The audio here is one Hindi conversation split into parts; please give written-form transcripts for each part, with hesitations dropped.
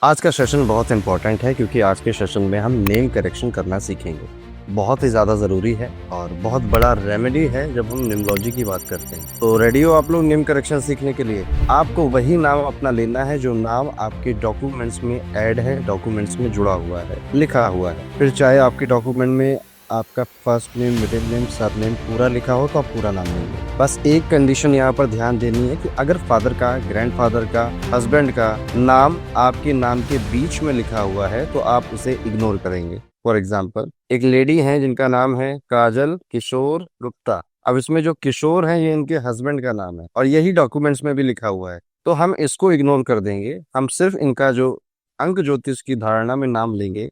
आज का सेशन बहुत इंपॉर्टेंट है क्योंकि आज के सेशन में हम नेम करेक्शन करना सीखेंगे। बहुत ही ज़्यादा ज़रूरी है और बहुत बड़ा रेमेडी है जब हम निमोलॉजी की बात करते हैं। तो रेडी हो आप लोग नेम करेक्शन सीखने के लिए? आपको वही नाम अपना लेना है जो नाम आपके डॉक्यूमेंट्स में ऐड है, डॉक्यूमेंट्स में जुड़ा हुआ है, लिखा हुआ है। फिर चाहे आपके डॉक्यूमेंट में आपका first name, middle name, surname पूरा लिखा हो तो आप पूरा नाम लेंगे। बस एक कंडीशन यहाँ पर ध्यान देनी है कि अगर फादर का, ग्रैंडफादर का, हस्बैंड का नाम आपके नाम के बीच में लिखा हुआ है तो आप उसे इग्नोर करेंगे। फॉर एग्जाम्पल, एक लेडी है जिनका नाम है काजल किशोर गुप्ता। अब इसमें जो किशोर है ये इनके हस्बैंड का नाम है और यही डॉक्यूमेंट्स में भी लिखा हुआ है, तो हम इसको इग्नोर कर देंगे। हम सिर्फ इनका जो अंक ज्योतिष की धारणा में नाम लेंगे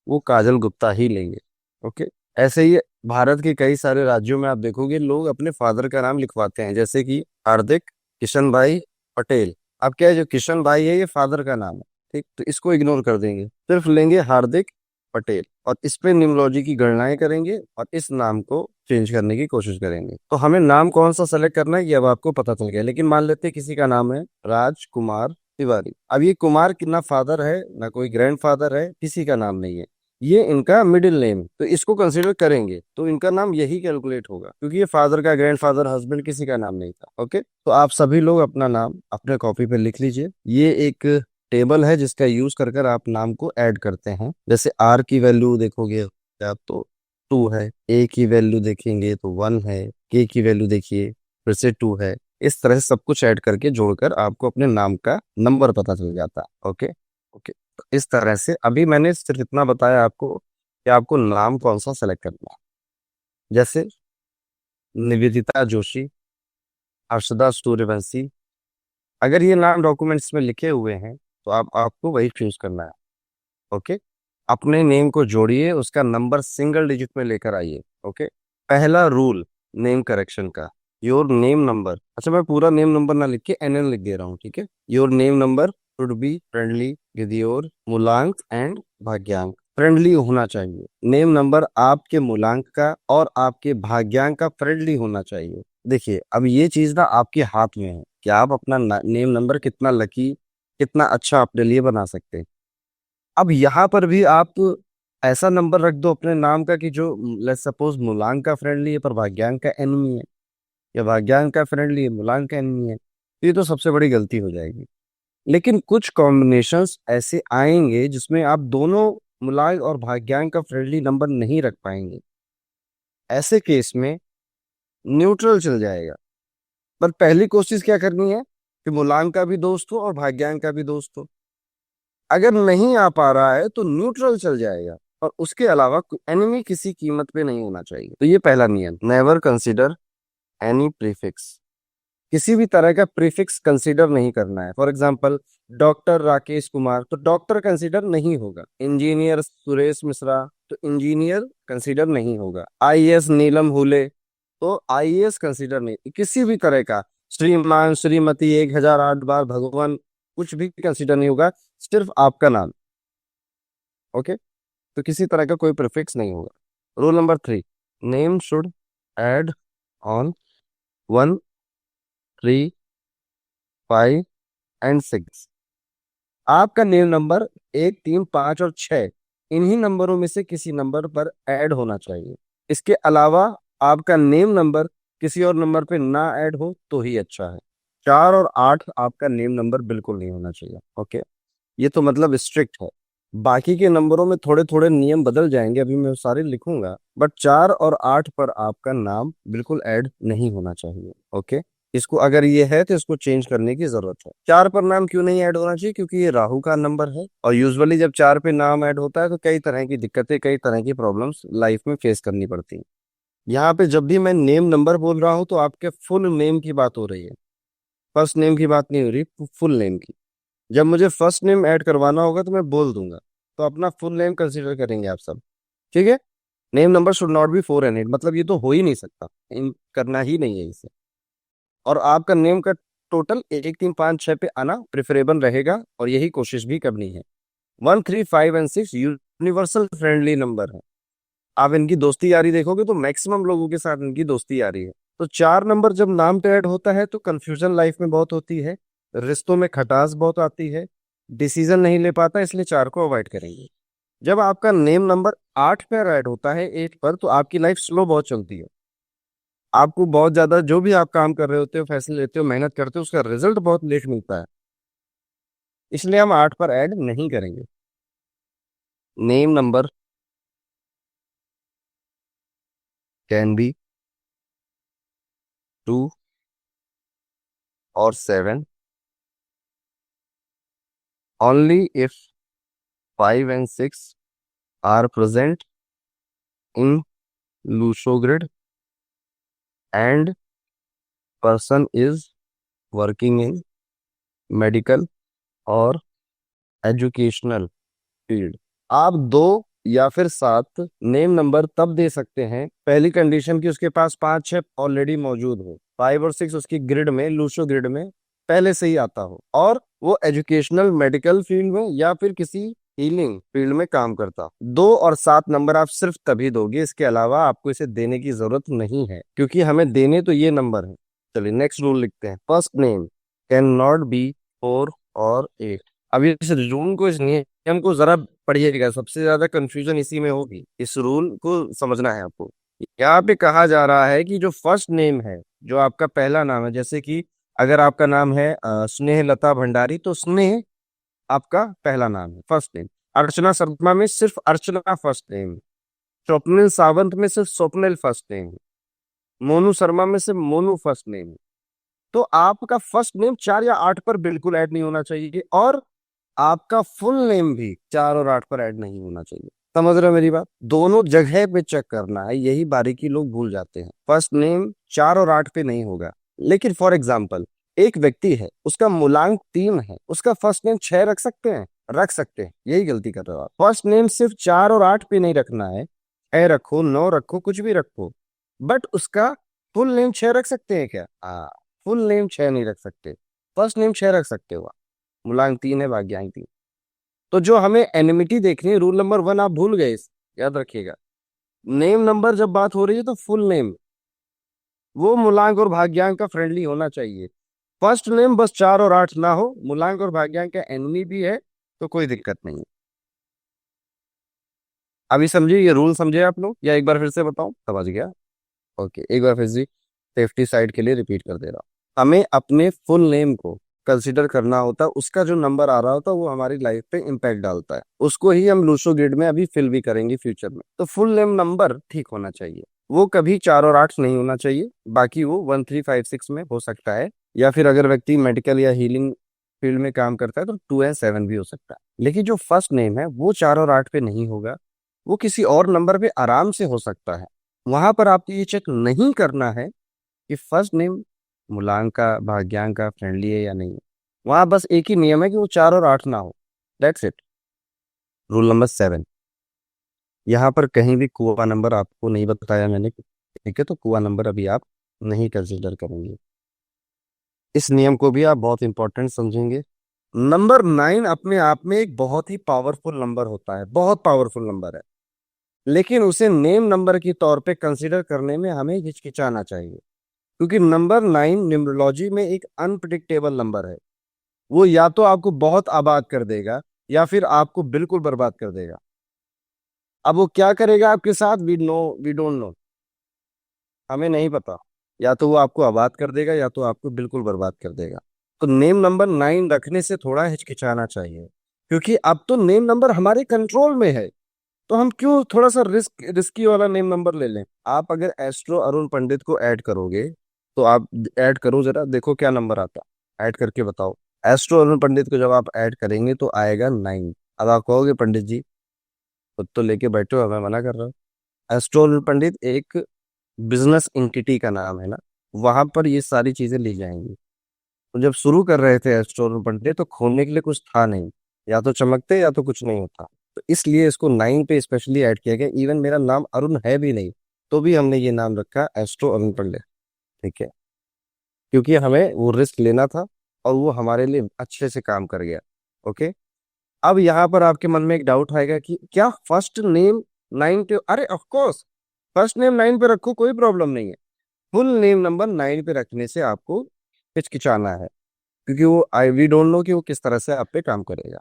वो काजल गुप्ता ही लेंगे। ओके। ऐसे ही भारत के कई सारे राज्यों में आप देखोगे लोग अपने फादर का नाम लिखवाते हैं, जैसे कि हार्दिक किशन भाई पटेल। अब क्या है, जो किशन भाई है ये फादर का नाम है, ठीक, तो इसको इग्नोर कर देंगे, सिर्फ लेंगे हार्दिक पटेल और इस पे निम्नोलॉजी की गणनाएं करेंगे और इस नाम को चेंज करने की कोशिश करेंगे। तो हमें नाम कौन सा सेलेक्ट करना है ये अब आपको पता चल गया। लेकिन मान लेते हैं किसी का नाम है राजकुमार तिवारी। अब ये कुमार की ना फादर है ना कोई ग्रैंडफादर है, किसी का नाम नहीं है, ये इनका मिडिल नेम, तो इसको कंसीडर करेंगे तो इनका नाम यही कैलकुलेट होगा क्योंकि ये फादर का, ग्रैंडफादर, हस्बैंड किसी का नाम नहीं था। ओके, तो आप सभी लोग अपना नाम अपने कॉपी पे लिख लीजिए। ये एक टेबल है जिसका यूज कर कर आप नाम को ऐड करते हैं। जैसे आर की वैल्यू देखोगे आप तो 2 है, ए की वैल्यू देखेंगे तो 1 है, के की वैल्यू देखिए फिर से 2 है। इस तरह से सब कुछ ऐड करके जोड़कर आपको अपने नाम का नंबर पता चल जाता है। ओके ओके, तो इस तरह से अभी मैंने सिर्फ इतना बताया आपको कि आपको नाम कौन सा सेलेक्ट करना है। जैसे निवेदिता जोशी, हर्षदा सूर्यवंशी, अगर ये नाम डॉक्यूमेंट्स में लिखे हुए हैं तो आपको वही चूज करना है। ओके, अपने नेम को जोड़िए, उसका नंबर सिंगल डिजिट में लेकर आइए। ओके, पहला रूल नेम करेक्शन का, योर नेम नंबर, अच्छा मैं पूरा नेम नंबर ना लिख के एनएन लिख दे रहा हूँ, ठीक है। Your name number should be friendly with your मूलांक एंड भाग्यांक। फ्रेंडली होना चाहिए नेम नंबर, आपके मूलांक का और आपके भाग्यांक का फ्रेंडली होना चाहिए। देखिए अब ये चीज ना आपके हाथ में है कि आप अपना नेम नंबर कितना लकी, कितना अच्छा अपने लिए बना सकते हैं। अब यहाँ पर भी आप ऐसा नंबर रख दो अपने नाम का कि जो लेट्स सपोज मूलांक का फ्रेंडली है पर भाग्यांक का एनिमी है, या भाग्यांक का फ्रेंडली है मूलांक का एनिमी है, तो ये तो सबसे बड़ी गलती हो जाएगी। लेकिन कुछ कॉम्बिनेशंस ऐसे आएंगे जिसमें आप दोनों मूलांक और भाग्यांक का फ्रेंडली नंबर नहीं रख पाएंगे। ऐसे केस में न्यूट्रल चल जाएगा। पर पहली कोशिश क्या करनी है कि मूलांक का भी दोस्त हो और भाग्यांक का भी दोस्त हो। अगर नहीं आ पा रहा है तो न्यूट्रल चल जाएगा और उसके अलावा एनिमी किसी कीमत पे नहीं होना चाहिए। तो ये पहला नियम, नेवर कंसीडर एनी प्रीफिक्स। किसी भी तरह का प्रीफिक्स कंसीडर नहीं करना है। For example doctor Rakesh Kumar, तो डॉक्टर कंसीडर नहीं होगा। इंजीनियर सुरेश मिश्रा, तो इंजीनियर कंसीडर नहीं होगा। आईएएस नीलम हुले, तो आईएएस कंसीडर नहीं। किसी भी तरह का श्रीमान, श्रीमती, 1008 बार भगवान, कुछ भी कंसीडर नहीं होगा, सिर्फ आपका नाम। ओके, तो किसी तरह का कोई प्रीफिक्स नहीं होगा। Rule number 3, name should add on 1, 3, 5 and 6। आपका नेम नंबर 1, 3, 5 और 6 इन्हीं नंबरों में से किसी नंबर पर ऐड होना चाहिए। इसके अलावा आपका नेम नंबर किसी और नंबर पे ना ऐड हो तो ही अच्छा है। 4 और 8 आपका नेम नंबर बिल्कुल नहीं होना चाहिए। ओके, ये तो मतलब स्ट्रिक्ट है। बाकी के नंबरों में थोड़े थोड़े नियम बदल जाएंगे, अभी मैं सारे लिखूंगा, बट 4 और 8 पर आपका नाम बिल्कुल ऐड नहीं होना चाहिए। ओके, इसको अगर ये है तो इसको चेंज करने की जरूरत है। 4 पर नाम क्यों नहीं ऐड होना चाहिए? क्योंकि ये राहु का नंबर है और यूजुअली जब 4 पे नाम ऐड होता है तो कई तरह की दिक्कतें, कई तरह की प्रॉब्लम्स लाइफ में फेस करनी पड़ती हैं। यहाँ पे जब भी मैं नेम नंबर बोल रहा हूँ तो आपके फुल नेम की बात हो रही है, फर्स्ट नेम की बात नहीं हो रही, फुल नेम की। जब मुझे फर्स्ट नेम ऐड करवाना होगा तो मैं बोल दूंगा, तो अपना फुल नेम कंसीडर करेंगे आप सब, ठीक है। Name number should not be 4 and 8, मतलब ये तो हो ही नहीं सकता, करना ही नहीं है इसे। और आपका नेम का टोटल 1, 3, 5, 6 पे आना प्रेफरेबल रहेगा और यही कोशिश भी करनी है। 1, 3, 5 एंड 6 यूनिवर्सल फ्रेंडली नंबर है। आप इनकी दोस्ती यारी देखोगे तो मैक्सिमम लोगों के साथ इनकी दोस्ती यारी है। तो 4 नंबर जब नाम पे ऐड होता है तो कंफ्यूजन लाइफ में बहुत होती है, रिश्तों में खटास बहुत आती है, डिसीजन नहीं ले पाता, इसलिए 4 को अवॉइड करेंगे। जब आपका नेम नंबर 8 पर ऐड होता है, 8 पर, तो आपकी लाइफ स्लो बहुत चलती है। आपको बहुत ज्यादा, जो भी आप काम कर रहे होते हो, फैसले लेते हो, मेहनत करते हो, उसका रिजल्ट बहुत लेट मिलता है। इसलिए हम 8 पर ऐड नहीं करेंगे। नेम नंबर कैन बी 2 और 7 only if 5 and 6 are present in Luso grid and person is working in medical और एजुकेशनल फील्ड। आप 2 या फिर 7 नेम नंबर तब दे सकते हैं, पहली कंडीशन की उसके पास 5-6 ऑलरेडी मौजूद हो, 5 और 6 उसकी ग्रिड में, लूसो ग्रिड में पहले से ही आता हो, और वो एजुकेशनल मेडिकल फील्ड में या फिर किसी हीलिंग फील्ड में काम करता हो। 2 और 7 नंबर आप सिर्फ तभी दोगे, इसके अलावा आपको इसे देने की जरूरत नहीं है, क्योंकि हमें देने तो ये नंबर है। चलिए नेक्स्ट रूल लिखते हैं। First name can not be 4 और 8। अब इस रूल को, इस नियम को जरा पढ़िएगा, सबसे ज्यादा कंफ्यूजन इसी में होगी। इस रूल को समझना है आपको। यहाँ पे कहा जा रहा है कि जो फर्स्ट नेम है, जो आपका पहला नाम है, जैसे कि अगर आपका नाम है स्नेह लता भंडारी, तो स्नेह आपका पहला नाम है, फर्स्ट नेम। अर्चना शर्मा में सिर्फ अर्चना फर्स्ट नेम। स्वप्निल सावंत में सिर्फ स्वप्निल फर्स्ट नेम। मोनू शर्मा में सिर्फ मोनू फर्स्ट नेम। तो आपका फर्स्ट नेम 4 या 8 पर बिल्कुल ऐड नहीं होना चाहिए, और आपका फुल नेम भी 4 और 8 पर ऐड नहीं होना चाहिए। समझ रहे हो मेरी बात? दोनों जगह पे चेक करना है, यही बारीकी लोग भूल जाते हैं। फर्स्ट नेम 4 और 8 पे नहीं होगा। लेकिन फॉर एग्जाम्पल, एक व्यक्ति है, उसका मूलांक 3 है, उसका फर्स्ट नेम 6 रख सकते हैं? रख सकते हैं। यही गलती कर रहे हो आप। फर्स्ट नेम सिर्फ 4 और 8 पे नहीं रखना है, 6 रखो, 9 रखो, कुछ भी रखो, बट उसका फुल नेम 6 रख सकते हैं क्या? हाँ, फुल नेम 6 नहीं रख सकते, फर्स्ट नेम 6 रख सकते हो। मूलांक 3 है, भाग्यांक 3। तो जो हमें एनिमिटी देखनी है, रूल नंबर 1 आप भूल गए, याद रखिएगा। नेम नंबर जब बात हो रही है तो फुल नेम, वो मूलांक और भाग्यांक का फ्रेंडली होना चाहिए। फर्स्ट नेम बस 4 और 8 ना हो, मूलांक और भाग्यांक का एनिमी भी है, तो कोई दिक्कत नहीं है। अभी समझिए, ये रूल समझे आप लोग, या एक बार फिर से बताऊं? समझ गया? ओके, एक बार फिर से सेफ्टी साइड के लिए रिपीट कर दे रहा हूं। हमें अपने फुल नेम को कंसिडर करना होता है, उसका जो नंबर आ रहा होता है वो हमारी लाइफ पे इम्पैक्ट डालता है, उसको ही हम लूसो ग्रिड में अभी फिल भी करेंगे फ्यूचर में। तो फुल नेम नंबर ठीक होना चाहिए, वो कभी 4 और 8 नहीं होना चाहिए। बाकी वो 1 3 5 6 में हो सकता है, या फिर अगर व्यक्ति मेडिकल या हीलिंग फील्ड में काम करता है तो 2 या 7 भी हो सकता है। लेकिन जो फर्स्ट नेम है वो 4 और 8 पे नहीं होगा, वो किसी और नंबर पे आराम से हो सकता है। वहां पर आपको ये चेक नहीं करना है कि फर्स्ट नेम मूलांक का, भाग्यांक का फ्रेंडली है या नहीं। वहां बस एक ही नियम है कि वो 4 और 8 ना हो। That's it. रूल नंबर 7, यहाँ पर कहीं भी कुआ नंबर आपको नहीं बताया मैंने, ठीक है? तो कुआ नंबर अभी आप नहीं कंसिडर करेंगे। इस नियम को भी आप बहुत इंपॉर्टेंट समझेंगे। नंबर 9 अपने आप में एक बहुत ही पावरफुल नंबर होता है, बहुत पावरफुल नंबर है, लेकिन उसे नेम नंबर के तौर पे कंसिडर करने में हमें हिचकिचाना चाहिए, क्योंकि नंबर 9 न्यूमरोलॉजी में एक अनप्रिडिक्टेबल नंबर है। वो या तो आपको बहुत आबाद कर देगा, या फिर आपको बिल्कुल बर्बाद कर देगा। अब वो क्या करेगा आपके साथ, वी डोंट नो, हमें नहीं पता। या तो वो आपको आबाद कर देगा, या तो आपको बिल्कुल बर्बाद कर देगा। तो नेम नंबर 9 रखने से थोड़ा हिचकिचाना चाहिए, क्योंकि अब तो नेम नंबर हमारे कंट्रोल में है, तो हम क्यों थोड़ा सा रिस्की वाला नेम नंबर ले लें। आप अगर एस्ट्रो अरुण पंडित को ऐड करोगे, तो आप ऐड करो जरा, देखो क्या नंबर आता, ऐड करके बताओ। एस्ट्रो अरुण पंडित को जब आप ऐड करेंगे तो आएगा 9। अब आप कहोगे पंडित जी खुद तो लेके बैठे हो, हमें मना कर रहे हो। एस्ट्रो अरुण पंडित एक बिजनेस एंटिटी का नाम है ना, वहां पर ये सारी चीजें ली जाएंगी। तो जब शुरू कर रहे थे एस्ट्रो अरुण पंडित, तो खोलने के लिए कुछ था नहीं, या तो चमकते या तो कुछ नहीं होता। तो इसलिए इसको 9 पे स्पेशली ऐड किया गया। इवन मेरा नाम अरुण है भी नहीं, तो भी हमने ये नाम रखा एस्ट्रो अरुण पंडित, ठीक है? क्योंकि हमें वो रिस्क लेना था, और वो हमारे लिए अच्छे से काम कर गया। ओके। अब यहाँ पर आपके मन में एक डाउट आएगा कि क्या फर्स्ट नेम 9 पे, अरे ऑफ कोर्स फर्स्ट नेम 9 पे रखो, कोई प्रॉब्लम नहीं है। फुल नेम नंबर 9 पे रखने से आपको हिचकिचाना है, क्योंकि वो आई वी डोंट नो कि वो किस तरह से आप पे काम करेगा।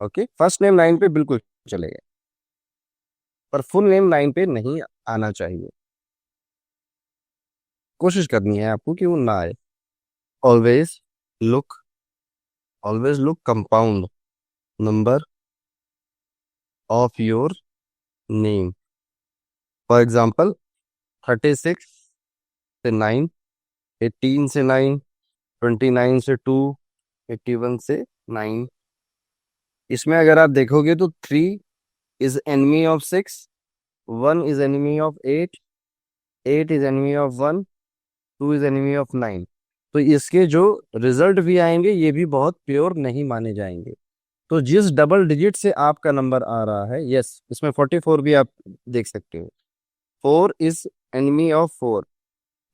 ओके, फर्स्ट नेम लाइन पे बिल्कुल चलेगा, पर फुल नेम लाइन पे नहीं आना चाहिए। कोशिश करनी है आपको कि वो ना आए। Always look, always look compound number of your name. For example 36 से 9, 18 से 9, 29 से 2, 81 से 9। इसमें अगर आप देखोगे तो 3 is enemy of 6, 1 is enemy of 8, 8 is enemy of 1, 2 is enemy of 9। तो इसके जो रिजल्ट भी आएंगे ये भी बहुत प्योर नहीं माने जाएंगे। तो जिस डबल डिजिट से आपका नंबर आ रहा है, यस, इसमें 44 भी आप देख सकते हो। 4 इज एनिमी ऑफ 4।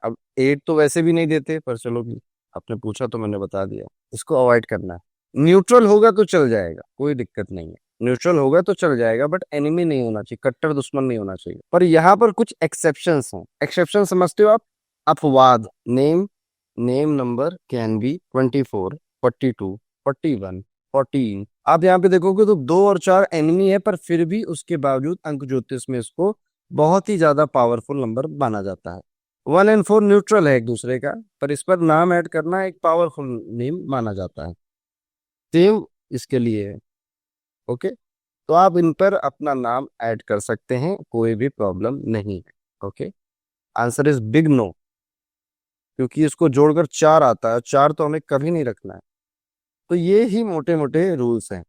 अब 8 तो वैसे भी नहीं देते, पर चलो भी आपने पूछा तो मैंने बता दिया। इसको अवॉइड करना है। न्यूट्रल होगा तो चल जाएगा, कोई दिक्कत नहीं है। न्यूट्रल होगा तो चल जाएगा, बट एनिमी नहीं होना चाहिए, कट्टर दुश्मन नहीं होना चाहिए। पर यहाँ पर कुछ एक्सेप्शंस हैं। एक्सेप्शन समझते हो आप? अपवाद। Name, name number can be 24, 42, 41, 14। आप यहाँ पे देखोगे तो 2 और 4 एनिमी है, पर फिर भी उसके बावजूद अंक ज्योतिष में इसको बहुत ही ज्यादा पावरफुल नंबर माना जाता है। 1 और 4 न्यूट्रल है एक दूसरे का, पर इस पर नाम ऐड करना एक पावरफुल नेम माना जाता है। सेम इसके लिए है। ओके, तो आप इन पर अपना नाम ऐड कर सकते हैं, कोई भी प्रॉब्लम नहीं है। Okay, answer is big no, क्योंकि इसको जोड़कर 4 आता है, 4 तो हमें कभी नहीं रखना है। तो ये ही मोटे मोटे रूल्स हैं।